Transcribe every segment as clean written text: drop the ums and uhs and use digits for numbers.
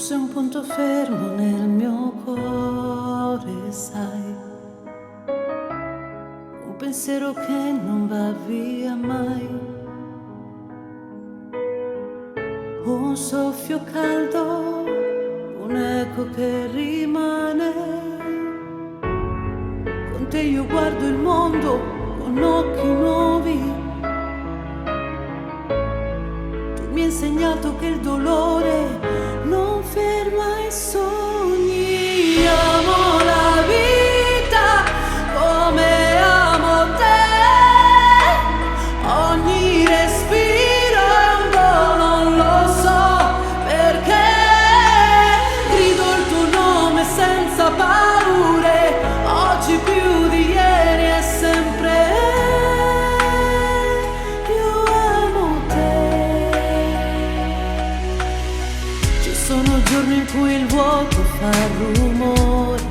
sei un punto fermo nel mio cuore, sai, un pensiero che non va via mai, un soffio caldo, un eco che rimane. Con te io guardo il mondo con occhi nuovi. Tu mi hai insegnato che il dolore non ferma i sogni. Amo la vita come amo te. Ogni respiro è un dono, non lo so perché. Grido il tuo nome senza paure. Oggi più di ieri è sempre. Io amo te. Ci sono giorni in cui il vuoto fa rumore,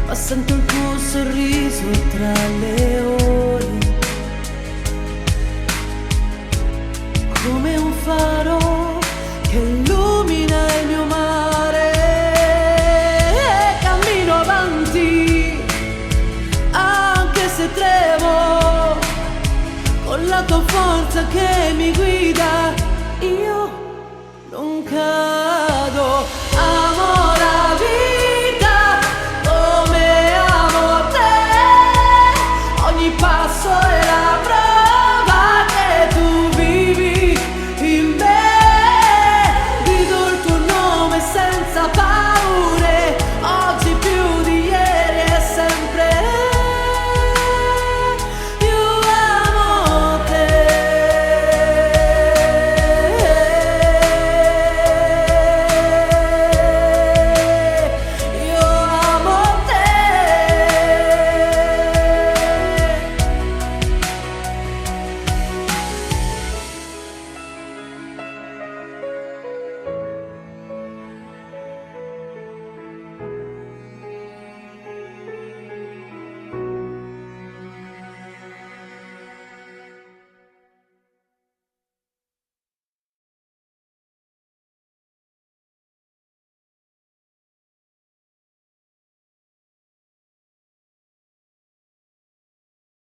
ma sento il tuo sorriso tra le ore, come un faro che illumina il mio mare. Cammino avanti, anche se tremo, con la tua forza che mi guida. Io non cado.